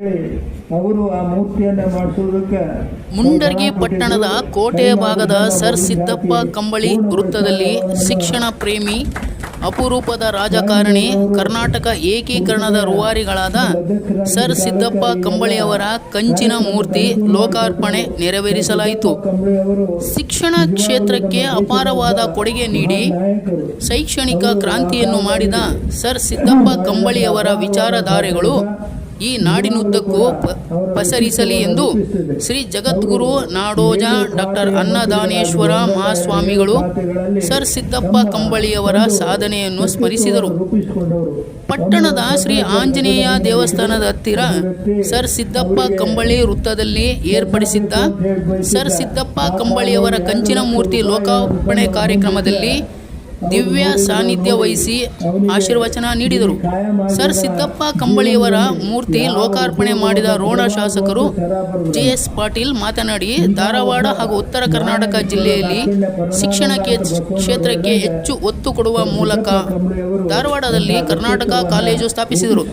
ಅವರು ಆ ಮೂರ್ತಿಯನ್ನು ಮಾಡಿಸೋದಕ್ಕೆ ಮುಂಡರ್ಗಿ ಪಟ್ಟಣದ ಕೋಟೆಯ ಭಾಗದ ಸರ್ ಸಿದ್ದಪ್ಪ ಕಂಬಳಿ ವೃತ್ತದಲ್ಲಿ ಶಿಕ್ಷಣ ಪ್ರೇಮಿ ಅಪರೂಪದ ರಾಜಕಾರಣಿ ಕರ್ನಾಟಕ ಏಕೀಕರಣದ ರೂವಾರಿಗಳಾದ ಸರ್ ಸಿದ್ದಪ್ಪ ಕಂಬಳಿಯವರ ಕಂಚಿನ ಮೂರ್ತಿ ಲೋಕಾರ್ಪಣೆ ನೆರವೇರಿಸಲಾಯಿತು. ಶಿಕ್ಷಣ ಕ್ಷೇತ್ರಕ್ಕೆ ಅಪಾರವಾದ ಕೊಡುಗೆ ನೀಡಿ ಶೈಕ್ಷಣಿಕ ಕ್ರಾಂತಿಯನ್ನು ಮಾಡಿದ ಸರ್ ಸಿದ್ದಪ್ಪ ಕಂಬಳಿಯವರ ವಿಚಾರಧಾರೆಗಳು ಈ ನಾಡಿನುದ್ದಕ್ಕೂ ಪಸರಿಸಲಿ ಎಂದು ಶ್ರೀ ಜಗದ್ಗುರು ನಾಡೋಜ ಡಾಕ್ಟರ್ ಅನ್ನದಾನೇಶ್ವರ ಮಹಾಸ್ವಾಮಿಗಳು ಸರ್ ಸಿದ್ದಪ್ಪ ಕಂಬಳಿಯವರ ಸಾಧನೆಯನ್ನು ಸ್ಮರಿಸಿದರು. ಪಟ್ಟಣದ ಶ್ರೀ ಆಂಜನೇಯ ದೇವಸ್ಥಾನದ ಹತ್ತಿರ ಸರ್ ಸಿದ್ದಪ್ಪ ಕಂಬಳಿ ವೃತ್ತದಲ್ಲಿ ಏರ್ಪಡಿಸಿದ್ದ ಸರ್ ಸಿದ್ದಪ್ಪ ಕಂಬಳಿಯವರ ಕಂಚಿನ ಮೂರ್ತಿ ಲೋಕಾರ್ಪಣೆ ಕಾರ್ಯಕ್ರಮದಲ್ಲಿ ದಿವ್ಯ ಸಾನ್ನಿಧ್ಯ ವಹಿಸಿ ಆಶೀರ್ವಚನ ನೀಡಿದರು. ಸರ್ ಸಿದ್ದಪ್ಪ ಕಂಬಳಿಯವರ ಮೂರ್ತಿ ಲೋಕಾರ್ಪಣೆ ಮಾಡಿದ ರೋಣ ಶಾಸಕರು JS ಪಾಟೀಲ್ ಮಾತನಾಡಿ, ಧಾರವಾಡ ಹಾಗೂ ಉತ್ತರ ಕರ್ನಾಟಕ ಜಿಲ್ಲೆಯಲ್ಲಿ ಶಿಕ್ಷಣ ಕ್ಷೇತ್ರಕ್ಕೆ ಹೆಚ್ಚು ಒತ್ತು ಕೊಡುವ ಮೂಲಕ ಧಾರವಾಡದಲ್ಲಿ ಕರ್ನಾಟಕ ಕಾಲೇಜು ಸ್ಥಾಪಿಸಿದರು.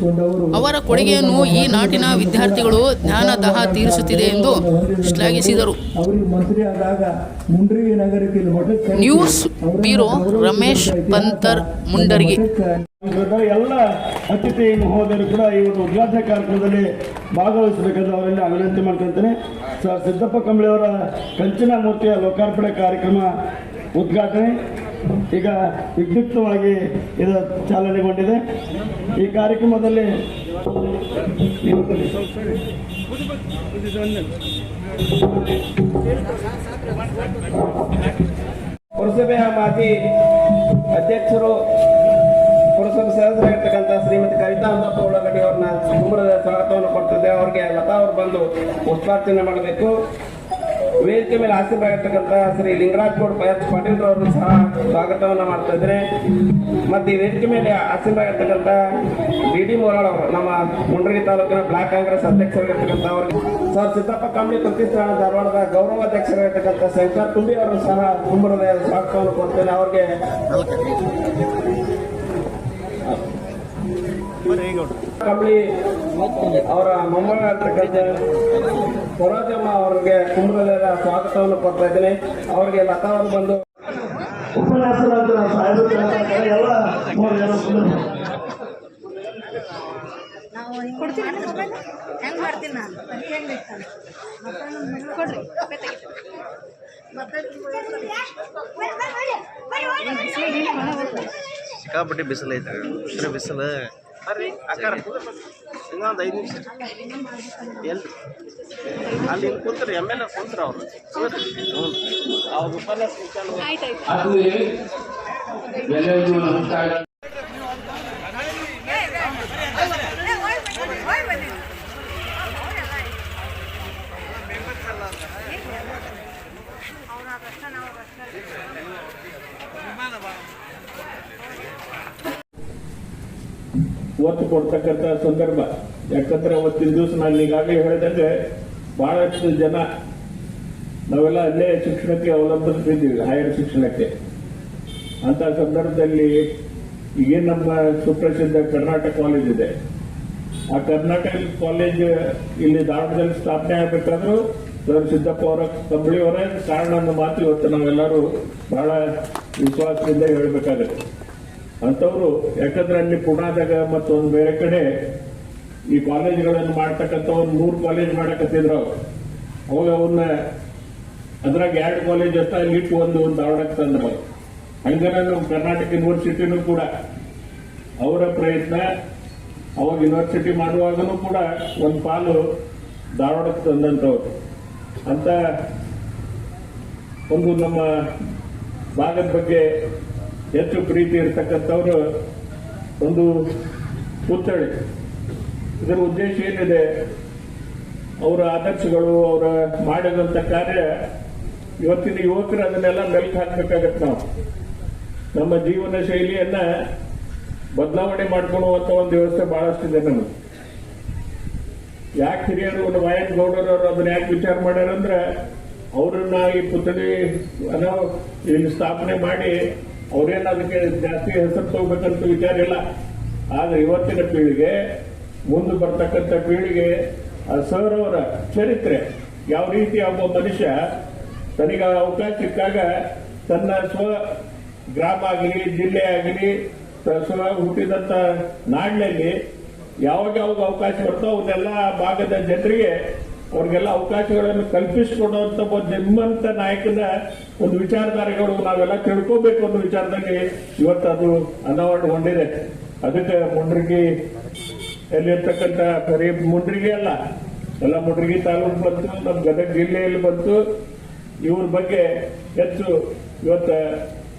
ಅವರ ಕೊಡುಗೆಯನ್ನು ಈ ನಾಟಿನ ವಿದ್ಯಾರ್ಥಿಗಳು ಜ್ಞಾನ ದಾಹ ತೀರಿಸುತ್ತಿದೆ ಎಂದು ಶ್ಲಾಘಿಸಿದರು. News bureau Ramesh Pantar, Mundargi. ಎಲ್ಲ ಅತಿಥಿ ಮಹೋದಯರು ಕೂಡ ಈ ಒಂದು ಉದ್ಘಾಟನಾ ಕಾರ್ಯಕ್ರಮದಲ್ಲಿ ಭಾಗವಹಿಸಬೇಕೆಂದು ಅವರಲ್ಲಿ ವಿನಂತಿ ಮಾಡ್ಕೊಳ್ತೇನೆ. ಸರ್ ಸಿದ್ದಪ್ಪ ಕಂಬಳಿಯವರ ಕಂಚಿನ ಮೂರ್ತಿಯ ಲೋಕಾರ್ಪಣೆ ಕಾರ್ಯಕ್ರಮ ಉದ್ಘಾಟನೆ ಈಗ ವಿದ್ಯುಕ್ತವಾಗಿ ಇದು ಚಾಲನೆಗೊಂಡಿದೆ. ಈ ಕಾರ್ಯಕ್ರಮದಲ್ಲಿ ಪುರಸಭೆಯ ಮಾಜಿ ಅಧ್ಯಕ್ಷರು, ಪುರಸಭೆ ಸದಸ್ಯರಾಗಿರ್ತಕ್ಕಂಥ ಶ್ರೀಮತಿ ಕವಿತಾ ಅಂದಪ್ಪ ಉಳ್ಳಗಡ್ಡಿ ಅವ್ರನ್ನ ತುಂಬದ ಸ್ವಾಗತವನ್ನು ಕೊಡ್ತಿದ್ದೆ. ಅವ್ರಿಗೆ ಲತಾ ಅವರು ಬಂದು ಪುಷ್ಪಾರ್ಚನೆ ಮಾಡಬೇಕು. ವೇದಿಕೆ ಮೇಲೆ ಆಸೀನರಾಗಿರ್ತಕ್ಕಂಥ ಶ್ರೀ ಲಿಂಗರಾಜ್ ಗೌಡ ಪಾಟೀಲ್ ಅವರನ್ನು ಸಹ ಸ್ವಾಗತವನ್ನು ಮಾಡ್ತಾ ಇದ್ದಾರೆ. ಮತ್ತು ಈ ವೇದಿಕೆ ಮೇಲೆ ಆಸೀನರಾಗಿರ್ತಕ್ಕಂಥ BD ಮೋರಾಳ್ ಅವರು, ನಮ್ಮ ಮುಂಡರ್ಗಿ ತಾಲೂಕಿನ ಬ್ಲಾಕ್ ಕಾಂಗ್ರೆಸ್ ಅಧ್ಯಕ್ಷರಾಗಿರ್ತಕ್ಕಂಥ ಅವ್ರಿಗೆ ಸರ್ ಸಿದ್ದಪ್ಪ ಕಂಬಳಿ ಪ್ರತಿಷ್ಠಾನ ಧಾರವಾಡದ ಗೌರವ ಅಧ್ಯಕ್ಷರಾಗಿರ್ತಕ್ಕಂಥ ಶಂಕರ್ ತುಂಬಿ ಅವರು ಸಹ ತುಂಬದ ಸ್ವಾಗತವನ್ನು ಕೊಡ್ತೇನೆ. ಅವ್ರಿಗೆ ಕಂಬಳಿ ಅವರ ಮೊಮ್ಮಗಳಾಗಿರ್ತಕ್ಕಂಥ ಸರೋಜಮ್ಮ ಅವರಿಗೆ ಕುಂಭದ ಸ್ವಾಗತವನ್ನು ಕೊಡ್ತಾ ಇದ್ದೇನೆ. ಅವರಿಗೆ ಲತಾ ಅವರು ಬಂದು ಉಪನ್ಯಾಸ ಸಿಕ್ಕಾಪಟ್ಟೆ ಬಿಸಿಲು ಐತೆ. ಬಿಸಿಲು ಇನ್ನೊಂದು 5 ನಿಮಿಷ ಎಲ್ಲಿ ಅಲ್ಲಿ ಕೂತ್ರಿ MLA ಕೂತ್ರ ಅವರು ಅವ್ರ ಉಪನ್ಯಾಸ ಒತ್ತು ಕೊಡ್ತಕ್ಕಂಥ ಸಂದರ್ಭ. ಯಾಕಂದ್ರೆ ಅವತ್ತಿನ ದಿವಸ ನಾನು ಈಗಾಗಲೇ ಹೇಳಿದಂಗೆ ಬಹಳಷ್ಟು ಜನ ನಾವೆಲ್ಲ ಅಲ್ಲೇ ಶಿಕ್ಷಣಕ್ಕೆ ಅವಲಂಬಿಸಿದ್ದೀವಿ, ಹೈಯರ್ ಶಿಕ್ಷಣಕ್ಕೆ. ಅಂತ ಸಂದರ್ಭದಲ್ಲಿ ಈಗೇನು ನಮ್ಮ ಸುಪ್ರಸಿದ್ಧ ಕರ್ನಾಟಕ ಕಾಲೇಜ್ ಇದೆ, ಆ ಕರ್ನಾಟಕ ಕಾಲೇಜ್ ಇಲ್ಲಿ ಧಾರವಾಡದಲ್ಲಿ ಸ್ಥಾಪನೆ ಆಗಬೇಕಾದ್ರೂ ಸರ್ ಸಿದ್ದಪ್ಪ ಅವರ ಕಂಬಳಿಯವರ ಕಾರಣ ಅನ್ನೋ ಮಾತು ಇವತ್ತು ನಾವೆಲ್ಲರೂ ಬಹಳ ವಿಶ್ವಾಸದಿಂದ ಹೇಳಬೇಕಾಗತ್ತೆ. ಅಂಥವ್ರು ಯಾಕಂದ್ರೆ ಅಲ್ಲಿ ಪುಣಾದಾಗ ಮತ್ತು ಒಂದು ಬೇರೆ ಕಡೆ ಈ ಕಾಲೇಜ್ಗಳನ್ನು ಮಾಡ್ತಕ್ಕಂಥ ಒಂದು 3 ಕಾಲೇಜ್ ಮಾಡಕತ್ತಿದ್ರು. ಅವಾಗ ಅವನ್ನ ಅದ್ರಾಗ 2 ಕಾಲೇಜ್ ಅಂತ ಅಲ್ಲಿ ಇಟ್ಟು ಒಂದು ಧಾರವಾಡಕ್ಕೆ ತಂದ್ರು. ಹಂಗಾರೆ ನಮ್ಮ ಕರ್ನಾಟಕ ಯೂನಿವರ್ಸಿಟಿನೂ ಕೂಡ ಅವರ ಪ್ರಯತ್ನ, ಅವಾಗ ಯೂನಿವರ್ಸಿಟಿ ಮಾಡುವಾಗನೂ ಕೂಡ ಒಂದು ಪಾಲು ಧಾರವಾಡಕ್ಕೆ ತಂದಂಥವ್ರು. ಅಂತ ಒಂದು ನಮ್ಮ ಭಾಗದ ಬಗ್ಗೆ ಹೆಚ್ಚು ಪ್ರೀತಿ ಇರತಕ್ಕಂಥವ್ರು ಒಂದು ಪುತ್ಥಳಿ. ಇದರ ಉದ್ದೇಶ ಏನಿದೆ, ಅವರ ಆದರ್ಶಗಳು, ಅವರ ಮಾಡಿದಂಥ ಕಾರ್ಯ ಇವತ್ತಿನ ಯುವಕರು ಅದನ್ನೆಲ್ಲ ಮೆಲ್ಕು ಹಾಕಬೇಕಾಗತ್ತೆ. ನಾವು ನಮ್ಮ ಜೀವನ ಶೈಲಿಯನ್ನ ಬದಲಾವಣೆ ಮಾಡ್ಕೊಳ್ಳುವಂತ ಒಂದು ವ್ಯವಸ್ಥೆ ಬಹಳಷ್ಟಿದೆ ನಮಗೆ. ಯಾಕೆ ಹಿರಿಯರು ವಯನ್ ಗೌಡರವರು ಅದನ್ನ ಯಾಕೆ ವಿಚಾರ ಮಾಡ್ಯಾರಂದ್ರೆ, ಅವರನ್ನ ಈ ಪುತ್ಥಳಿ ಇಲ್ಲಿ ಸ್ಥಾಪನೆ ಮಾಡಿ ಅವ್ರೇನು ಅದಕ್ಕೆ ಜಾಸ್ತಿ ಹೆಸರು ತಗೋಬೇಕಂತ ವಿಚಾರ ಇಲ್ಲ. ಆದ್ರೆ ಇವತ್ತಿನ ಪೀಳಿಗೆ ಮುಂದೆ ಬರ್ತಕ್ಕಂಥ ಪೀಳಿಗೆ ಸರ್ ಅವರ ಚರಿತ್ರೆ ಯಾವ ರೀತಿ ಒಬ್ಬ ಮನುಷ್ಯ ತನಗೆ ಅವಕಾಶ ಸಿಕ್ಕಾಗ ತನ್ನ ಸ್ವ ಗ್ರಾಮ ಆಗಲಿ ಜಿಲ್ಲೆ ಆಗಲಿ ಸ್ವ ಹುಟ್ಟಿದಂತ ನಾಡಿನಲ್ಲಿ ಯಾವಾಗ ಅವಕಾಶ ಬರ್ತೋ ಅವನ್ನೆಲ್ಲ ಭಾಗದ ಜನರಿಗೆ ಅವ್ರಿಗೆಲ್ಲ ಅವಕಾಶಗಳನ್ನು ಕಲ್ಪಿಸಿಕೊಡುವಂತ ಒಂದು ನಿಮ್ಮಂತ ನಾಯಕನ ಒಂದು ವಿಚಾರಧಾರೆಗಳು ನಾವೆಲ್ಲ ತಿಳ್ಕೋಬೇಕು ಅನ್ನೋ ವಿಚಾರದಲ್ಲಿ ಇವತ್ತು ಅದು ಅನಾವರಣಗೊಂಡಿದೆ. ಅದಕ್ಕೆ ಮುಂಡ್ರಿಗಿ ಎಲ್ಲಿರ್ತಕ್ಕಂಥ ಬರೀ ಮುಂಡ್ರಿಗಿ ಅಲ್ಲ, ಎಲ್ಲ ಮುಂಡ್ರಿಗಿ ತಾಲೂಕು ಬಂತು, ನಮ್ಮ ಗದಗ ಜಿಲ್ಲೆಯಲ್ಲಿ ಬಂತು. ಇವ್ರ ಬಗ್ಗೆ ಹೆಚ್ಚು ಇವತ್ತು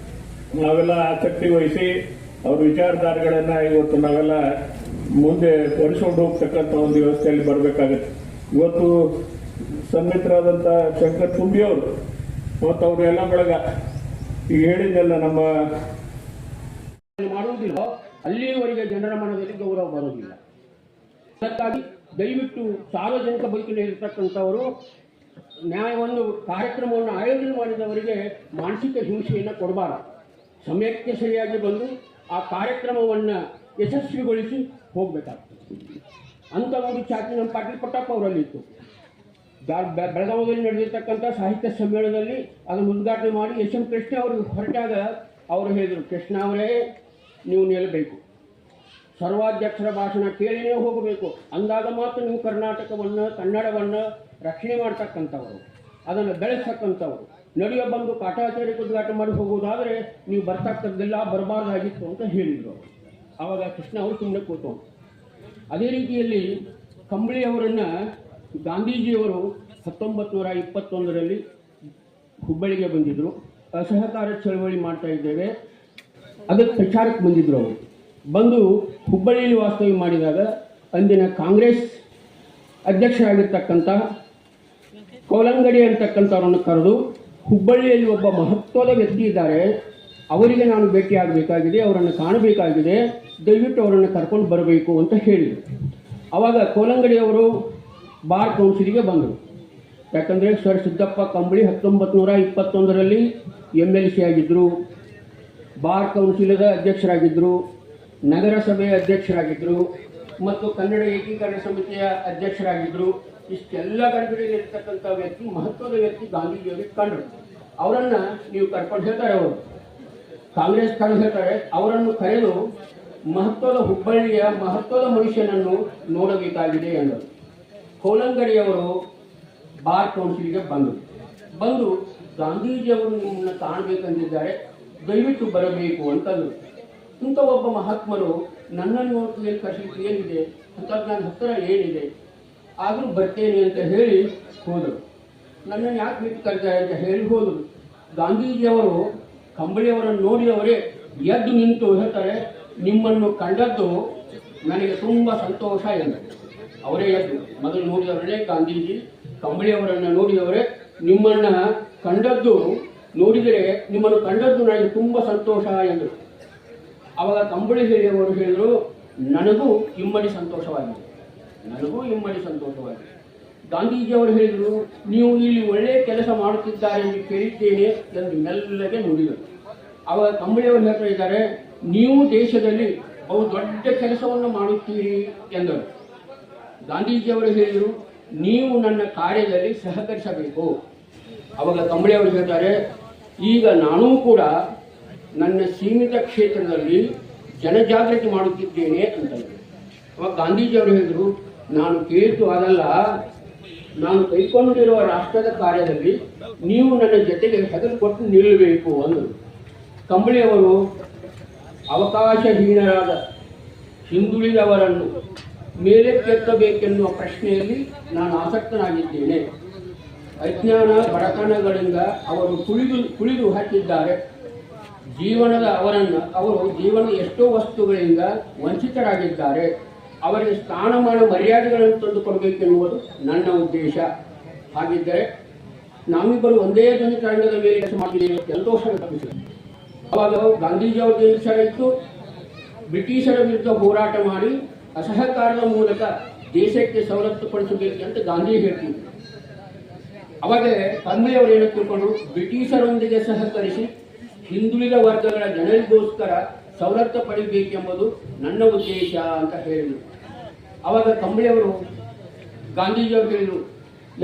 ನಾವೆಲ್ಲ ಆಸಕ್ತಿ ವಹಿಸಿ ಅವ್ರ ವಿಚಾರಧಾರೆಗಳನ್ನ ಇವತ್ತು ನಾವೆಲ್ಲ ಮುಂದೆ ಹೊರಿಸ್ಕೊಂಡು ಹೋಗ್ತಕ್ಕಂಥ ಒಂದು ವ್ಯವಸ್ಥೆಯಲ್ಲಿ ಬರಬೇಕಾಗುತ್ತೆ. ಇವತ್ತು ಸನ್ಮಿತರಾದಂಥ ಶಂಕರ್ ತುಂಬಿ ಅವರು ಮತ್ತು ಅವರು ಎಲ್ಲ ಬೆಳಗ ಈಗ ಹೇಳಿದ್ದೆಲ್ಲ ನಮ್ಮ ಮಾಡುವುದಿಲ್ಲ, ಅಲ್ಲಿಯವರೆಗೆ ಜನರ ಮನದಲ್ಲಿ ಗೌರವ ಬರುವುದಿಲ್ಲ. ಅದಕ್ಕಾಗಿ ದಯವಿಟ್ಟು ಸಾರ್ವಜನಿಕ ಬದುಕಿನಲ್ಲಿ ಇರತಕ್ಕಂಥವರು ನ್ಯಾಯವನ್ನು ಕಾರ್ಯಕ್ರಮವನ್ನು ಆಯೋಜನೆ ಮಾಡಿದವರಿಗೆ ಮಾನಸಿಕ ಹಿಂಸೆಯನ್ನು ಕೊಡಬಾರದು. ಸಮಯಕ್ಕೆ ಸರಿಯಾಗಿ ಬಂದು ಆ ಕಾರ್ಯಕ್ರಮವನ್ನು ಯಶಸ್ವಿಗೊಳಿಸಿ ಹೋಗಬೇಕಾಗ್ತದೆ. ಅಂಥ ಒಂದು ಖ್ಯಾತಿ ನಮ್ಮ ಪಾಟೀಲ್ ಪಟ್ಟಪ್ಪ ಅವರಲ್ಲಿ ಇತ್ತು. ಬೆಳಗಾವಿಯಲ್ಲಿ ನಡೆದಿರ್ತಕ್ಕಂಥ ಸಾಹಿತ್ಯ ಸಮ್ಮೇಳನದಲ್ಲಿ ಅದನ್ನು ಉದ್ಘಾಟನೆ ಮಾಡಿ ಎಸ್ ಎಂ ಕೃಷ್ಣ ಅವರು ಹೊರಟಾಗ ಅವರು ಹೇಳಿದರು, ಕೃಷ್ಣ ಅವರೇ ನೀವು ನಿಲ್ಲಬೇಕು, ಸರ್ವಾಧ್ಯಕ್ಷರ ಭಾಷಣ ಕೇಳಿನೇ ಹೋಗಬೇಕು, ಅಂದಾಗ ಮಾತ್ರ ನೀವು ಕರ್ನಾಟಕವನ್ನು ಕನ್ನಡವನ್ನು ರಕ್ಷಣೆ ಮಾಡ್ತಕ್ಕಂಥವರು, ಅದನ್ನು ಬೆಳೆಸ್ತಕ್ಕಂಥವರು. ನಡೆಯೋ ಬಂದು ಕಾಟಾಚಾರ್ಯಕ್ಕೆ ಉದ್ಘಾಟನೆ ಮಾಡಿ ಹೋಗುವುದಾದರೆ ನೀವು ಬರ್ತಕ್ಕಂಥದ್ದೆಲ್ಲ ಬರಬಾರ್ದಾಗಿತ್ತು ಅಂತ ಹೇಳಿದರು ಅವರು. ಆವಾಗ ಕೃಷ್ಣ ಅವರು ಸುಮ್ಮನೆ ಕೂತು. ಅದೇ ರೀತಿಯಲ್ಲಿ ಕಂಬಳಿಯವರನ್ನು ಗಾಂಧೀಜಿಯವರು 1921ರಲ್ಲಿ ಹುಬ್ಬಳ್ಳಿಗೆ ಬಂದಿದ್ದರು. ಅಸಹಕಾರ ಚಳವಳಿ ಮಾಡ್ತಾ ಇದ್ದೇವೆ ಅದಕ್ಕೆ ಪ್ರಚಾರಕ್ಕೆ ಬಂದಿದ್ದರು. ಅವರು ಬಂದು ಹುಬ್ಬಳ್ಳಿಯಲ್ಲಿ ವಾಸ್ತವ್ಯ ಮಾಡಿದಾಗ ಅಂದಿನ ಕಾಂಗ್ರೆಸ್ ಅಧ್ಯಕ್ಷರಾಗಿರ್ತಕ್ಕಂಥ ಕೋಲಂಗಡಿ ಅಂತಕ್ಕಂಥವ್ರನ್ನು ಕರೆದು, ಹುಬ್ಬಳ್ಳಿಯಲ್ಲಿ ಒಬ್ಬ ಮಹತ್ವದ ವ್ಯಕ್ತಿ ಇದ್ದಾರೆ, ಅವರಿಗೆ ನಾನು ಭೇಟಿಯಾಗಬೇಕಾಗಿದೆ, ಅವರನ್ನು ಕಾಣಬೇಕಾಗಿದೆ, ದಯವಿಟ್ಟು ಅವರನ್ನು ಕರ್ಕೊಂಡು ಬರಬೇಕು ಅಂತ ಹೇಳಿದರು. ಆವಾಗ ಕೋಲಂಗಡಿಯವರು ಬಾರ್ ಕೌನ್ಸಿಲಿಗೆ ಬಂದರು. ಯಾಕಂದರೆ ಸರ್ ಸಿದ್ದಪ್ಪ ಕಂಬಳಿ 1921ರಲ್ಲಿ MLC ಆಗಿದ್ದರು, ಬಾರ್ ಕೌನ್ಸಿಲದ ಅಧ್ಯಕ್ಷರಾಗಿದ್ದರು, ನಗರಸಭೆಯ ಅಧ್ಯಕ್ಷರಾಗಿದ್ದರು ಮತ್ತು ಕನ್ನಡ ಏಕೀಕರಣ ಸಮಿತಿಯ ಅಧ್ಯಕ್ಷರಾಗಿದ್ದರು. ಇಷ್ಟೆಲ್ಲ ಗಡಿಬಿಡಿಯಲ್ಲಿರ್ತಕ್ಕಂಥ ವ್ಯಕ್ತಿ, ಮಹತ್ವದ ವ್ಯಕ್ತಿ ಗಾಂಧೀಜಿಯವರಿಗೆ ಕಂಡರು. ಅವರನ್ನು ನೀವು ಕರ್ಕೊಂಡು ಹೇಳ್ತಾರೆ, ಅವರು ಕಾಂಗ್ರೆಸ್ ಕರೆದು ಹೇಳ್ತಾರೆ, ಅವರನ್ನು ಕರೆದು ಮಹತ್ವದ ಹುಬ್ಬಳ್ಳಿಯ ಮಹತ್ವದ ಮನುಷ್ಯನನ್ನು ನೋಡಬೇಕಾಗಿದೆ ಎಂದರು. ಕೋಲಂಗಡಿಯವರು ಬಾರ್ ಕೌನ್ಸಿಲ್ಗೆ ಬಂದು ಗಾಂಧೀಜಿಯವರು ನಿಮ್ಮನ್ನು ಕಾಣಬೇಕಂದಿದ್ದಾರೆ, ದಯವಿಟ್ಟು ಬರಬೇಕು ಅಂತಂದರು. ಇಂಥ ಒಬ್ಬ ಮಹಾತ್ಮರು ನನ್ನನ್ನು ನೋಡ್ತಿಯಲ್ಲಿ ಕರೆಸಲಿಕ್ಕೆ ಏನಿದೆ, ತಂತ್ರಜ್ಞಾನ ಹತ್ತಿರ ಏನಿದೆ, ಆದರೂ ಬರ್ತೇನೆ ಅಂತ ಹೇಳಿ ಹೋದರು. ನನ್ನನ್ನು ಯಾಕೆ ಬಿಟ್ಟು ಕರೆತಾರೆ ಅಂತ ಹೇಳಿ ಹೋದರು. ಗಾಂಧೀಜಿಯವರು ಕಂಬಳಿಯವರನ್ನು ನೋಡಿದವರೇ ಎದ್ದು ನಿಂತು ಹೇಳ್ತಾರೆ, ನಿಮ್ಮನ್ನು ಕಂಡದ್ದು ನನಗೆ ತುಂಬ ಸಂತೋಷ ಎಂದರು. ಅವರೇ ಎದ್ದು ಮೊದಲು ನೋಡಿದವರೇ ಗಾಂಧೀಜಿ, ಕಂಬಳಿಯವರನ್ನು ನೋಡಿದವರೇ ನಿಮ್ಮನ್ನು ಕಂಡದ್ದು ನೋಡಿದರೆ ನಿಮ್ಮನ್ನು ಕಂಡದ್ದು ನನಗೆ ತುಂಬ ಸಂತೋಷ ಎಂದರು. ಆವಾಗ ಕಂಬಳಿ ಹೇಳಿಯವರು ಹೇಳಿದರು, ನನಗೂ ಇಮ್ಮಡಿ ಸಂತೋಷವಾಗಿದೆ. ಗಾಂಧೀಜಿಯವರು ಹೇಳಿದರು, ನೀವು ಇಲ್ಲಿ ಒಳ್ಳೆಯ ಕೆಲಸ ಮಾಡುತ್ತಿದ್ದಾರೆ ಎಂದು ಕೇಳಿದ್ದೇನೆ ಎಂದು ಮೆಲ್ಲಗೆ ನುಡಿದರು. ಆವಾಗ ಕಂಬಳಿಯವರು ಹೇಳ್ತಾ ಇದ್ದಾರೆ, ನೀವು ದೇಶದಲ್ಲಿ ಬಹು ದೊಡ್ಡ ಕೆಲಸವನ್ನು ಮಾಡುತ್ತೀರಿ ಎಂದರು. ಗಾಂಧೀಜಿಯವರು ಹೇಳಿದರು, ನೀವು ನನ್ನ ಕಾರ್ಯದಲ್ಲಿ ಸಹಕರಿಸಬೇಕು. ಆವಾಗ ಕಂಬಳಿಯವರು ಹೇಳ್ತಾರೆ, ಈಗ ನಾನೂ ಕೂಡ ನನ್ನ ಸೀಮಿತ ಕ್ಷೇತ್ರದಲ್ಲಿ ಜನಜಾಗೃತಿ ಮಾಡುತ್ತಿದ್ದೇನೆ ಅಂತಂದರು. ಅವಾಗ ಗಾಂಧೀಜಿಯವರು ಹೇಳಿದರು, ನಾನು ಕೇಳಿದ್ದು ಅದಲ್ಲ, ನಾನು ಕೈಗೊಂಡಿರುವ ರಾಷ್ಟ್ರದ ಕಾರ್ಯದಲ್ಲಿ ನೀವು ನನ್ನ ಜೊತೆಗೆ ಹೆಗಲು ಕೊಟ್ಟು ನಿಲ್ಲಬೇಕು ಅಂದರು. ಕಂಬಳಿಯವರು ಅವಕಾಶಹೀನರಾದ ಹಿಂದುಳಿದವರನ್ನು ಮೇಲೆ ಕೆತ್ತಬೇಕೆನ್ನುವ ಪ್ರಶ್ನೆಯಲ್ಲಿ ನಾನು ಆಸಕ್ತನಾಗಿದ್ದೇನೆ. ಅಜ್ಞಾನ ಬಡತನಗಳಿಂದ ಅವರು ಕುಳಿದು ಹಾಕಿದ್ದಾರೆ. ಅವರು ಜೀವನದ ಎಷ್ಟೋ ವಸ್ತುಗಳಿಂದ ವಂಚಿತರಾಗಿದ್ದಾರೆ. ಅವರಿಗೆ ಸ್ಥಾನಮಾನ ಮರ್ಯಾದೆಗಳನ್ನು ತಂದುಕೊಡಬೇಕೆನ್ನುವುದು ನನ್ನ ಉದ್ದೇಶ. ಹಾಗಿದ್ದರೆ ನಾವಿಬ್ಬರು ಒಂದೇ ಧ್ವನಿ ತರಂಗದ ಮೇಲೆ ಕೆಲಸ ಮಾಡಿದ್ದೇವೆ, ಸಂತೋಷ ವ್ಯಕ್ತಪಡಿಸಿದರು. ಅವಾಗ ಗಾಂಧೀಜಿಯವರ ವಿಚಾರ ಇತ್ತು, ಬ್ರಿಟಿಷರ ವಿರುದ್ಧ ಹೋರಾಟ ಮಾಡಿ ಅಸಹಕಾರದ ಮೂಲಕ ದೇಶಕ್ಕೆ ಸವಲತ್ತು ಪಡಿಸಬೇಕು ಅಂತ ಗಾಂಧಿ ಹೇಳ್ತಿದ್ರು. ಅವಾಗ ಕಂಬಳಿಯವರು ಏನು ತಿಳ್ಕೊಂಡ್ರು, ಬ್ರಿಟಿಷರೊಂದಿಗೆ ಸಹಕರಿಸಿ ಹಿಂದುಳಿದ ವರ್ಗಗಳ ಜನರಿಗೋಸ್ಕರ ಸವಲತ್ತು ಪಡಿಬೇಕೆಂಬುದು ನನ್ನ ಉದ್ದೇಶ ಅಂತ ಹೇಳಿದರು. ಅವಾಗ ಕಂಬಳಿಯವರು ಗಾಂಧೀಜಿಯವರು ಹೇಳಿದರು,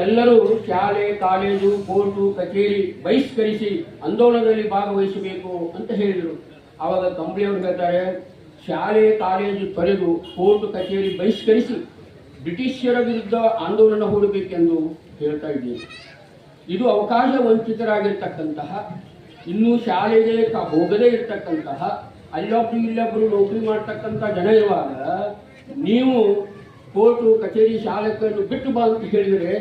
ಎಲ್ಲರೂ ಶಾಲೆ, ಕಾಲೇಜು, ಕೋರ್ಟು, ಕಚೇರಿ ಬಹಿಷ್ಕರಿಸಿ ಆಂದೋಲನದಲ್ಲಿ ಭಾಗವಹಿಸಬೇಕು ಅಂತ ಹೇಳಿದರು. ಆವಾಗ ಕಂಬಳಿಯವರು ಹೇಳ್ತಾರೆ, ಶಾಲೆ, ಕಾಲೇಜು ತೊರೆದು ಕೋರ್ಟು, ಕಚೇರಿ ಬಹಿಷ್ಕರಿಸಿ ಬ್ರಿಟಿಷರ ವಿರುದ್ಧ ಆಂದೋಲನ ಹೂಡಬೇಕೆಂದು ಹೇಳ್ತಾ ಇದ್ದೀನಿ. ಇದು ಅವಕಾಶ ವಂಚಿತರಾಗಿರ್ತಕ್ಕಂತಹ, ಇನ್ನೂ ಶಾಲೆಗೆ ಹೋಗದೇ ಇರ್ತಕ್ಕಂತಹ, ಅಲ್ಲೊಬ್ರು ಇಲ್ಲೊಬ್ಬರು ನೌಕರಿ ಮಾಡ್ತಕ್ಕಂಥ ಜನ ಇರುವಾಗ ನೀವು ಕೋರ್ಟು, ಕಚೇರಿ, ಶಾಲೆಗಳನ್ನು ಬಿಟ್ಟು ಬಾ ಅಂತ ಹೇಳಿದರೆ